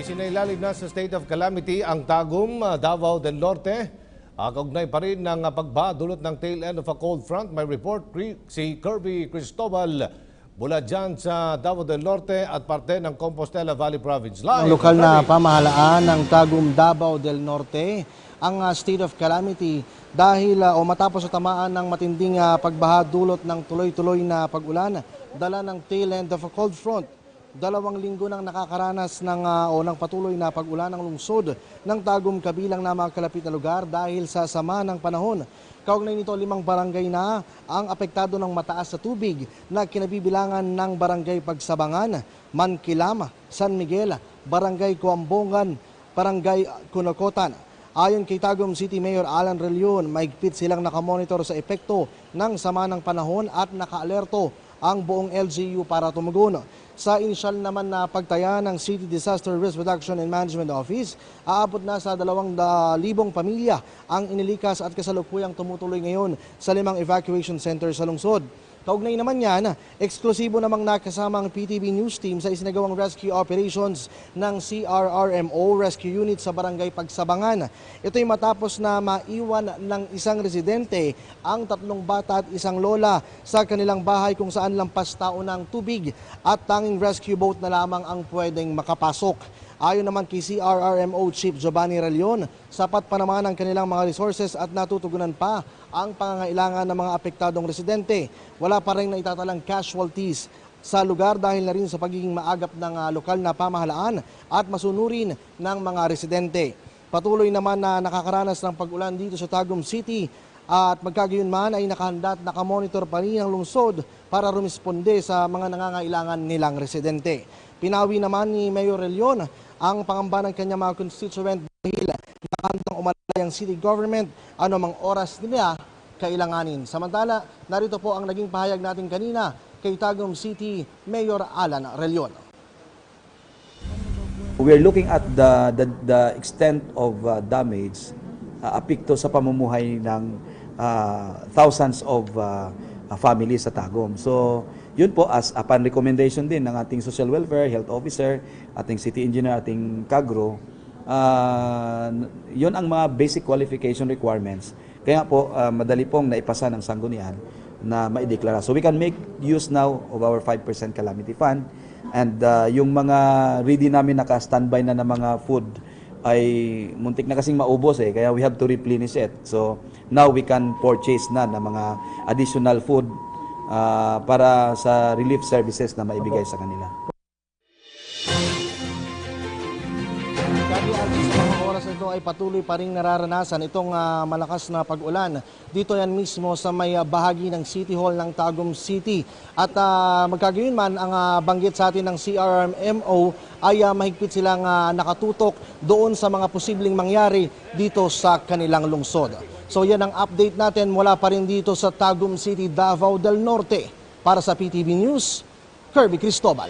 Isinailalim na sa state of calamity ang Tagum, Davao del Norte. Kaugnay pa rin ng pagbaha dulot ng tail end of a cold front. May report si Kirby Cristobal mula dyan sa Davao del Norte at parte ng Compostela Valley Province. Ang lokal na pamahalaan ng Tagum, Davao del Norte ang state of calamity dahil matapos sa tamaan ng matinding pagbaha dulot ng tuloy-tuloy na pag-ulan, dala ng tail end of a cold front. 2 linggo nang nakakaranas ng patuloy na pag-ulan ng lungsod ng Tagum kabilang na mga kalapit na lugar dahil sa sama ng panahon. Kaugnay nito, 5 barangay na ang apektado ng mataas sa tubig na kinabibilangan ng Barangay Pagsabangan, Mankilama, San Miguel, Barangay Coambongan, Barangay Cunocotan. Ayon kay Tagum City Mayor Alan Relion, mahigpit silang nakamonitor sa epekto ng sama ng panahon at nakaalerto ang buong LGU para tumugon. Sa inisyal naman na pagtaya ng City Disaster Risk Reduction and Management Office, aabot na sa 2,000 pamilya ang inilikas at kasalukuyang tumutuloy ngayon sa 5 evacuation center sa lungsod. Kaugnay naman yan, eksklusibo namang nakasama ang PTV News Team sa isinagawang rescue operations ng CRRMO Rescue Unit sa Barangay Pagsabangan. Ito'y matapos na maiwan ng isang residente ang 3 bata at isang lola sa kanilang bahay kung saan lampas tao ng tubig at tanging rescue boat na lamang ang pwedeng makapasok. Ayon naman kay CRRMO Chief Giovanni Relion, sapat pa naman ang kanilang mga resources at natutugunan pa ang pangangailangan ng mga apektadong residente. Wala pa rin naitatalang casualties sa lugar dahil na rin sa pagiging maagap ng lokal na pamahalaan at masunurin ng mga residente. Patuloy naman na nakakaranas ng pag-ulan dito sa Tagum City at magkagayon man ay nakahanda at nakamonitor pa rin ang lungsod para rumisponde sa mga nangangailangan nilang residente. Pinawi naman ni Mayor Relion ang pangamba ng kanyang mga constituent dahil nakahandang umalay ang city government anumang oras nila kailanganin. Samantala, narito po ang naging pahayag natin kanina kay Tagum City Mayor Alan Relion. We're looking at the extent of damage apekto sa pamumuhay ng thousands of families sa Tagum. So, yun po as upon recommendation din ng ating social welfare, health officer, ating city engineer, ating kagro, yun ang mga basic qualification requirements. Kaya po madali pong naipasa ng sanggunian na maideklara. So we can make use now of our 5% calamity fund and yung mga ready namin naka-standby na ng mga food ay muntik na kasing maubos kaya we have to replenish it. So now we can purchase na ng mga additional food para sa relief services na maibigay sa kanila. Sa mga oras na ito ay patuloy pa rin nararanasan itong malakas na pag-ulan. Dito yan mismo sa may bahagi ng City Hall ng Tagum City. At magkagayon man ang banggit sa atin ng CRRMO ay mahigpit silang nakatutok doon sa mga posibleng mangyari dito sa kanilang lungsod. So yan ang update natin mula pa rin dito sa Tagum City, Davao del Norte. Para sa PTV News, Kirby Cristobal.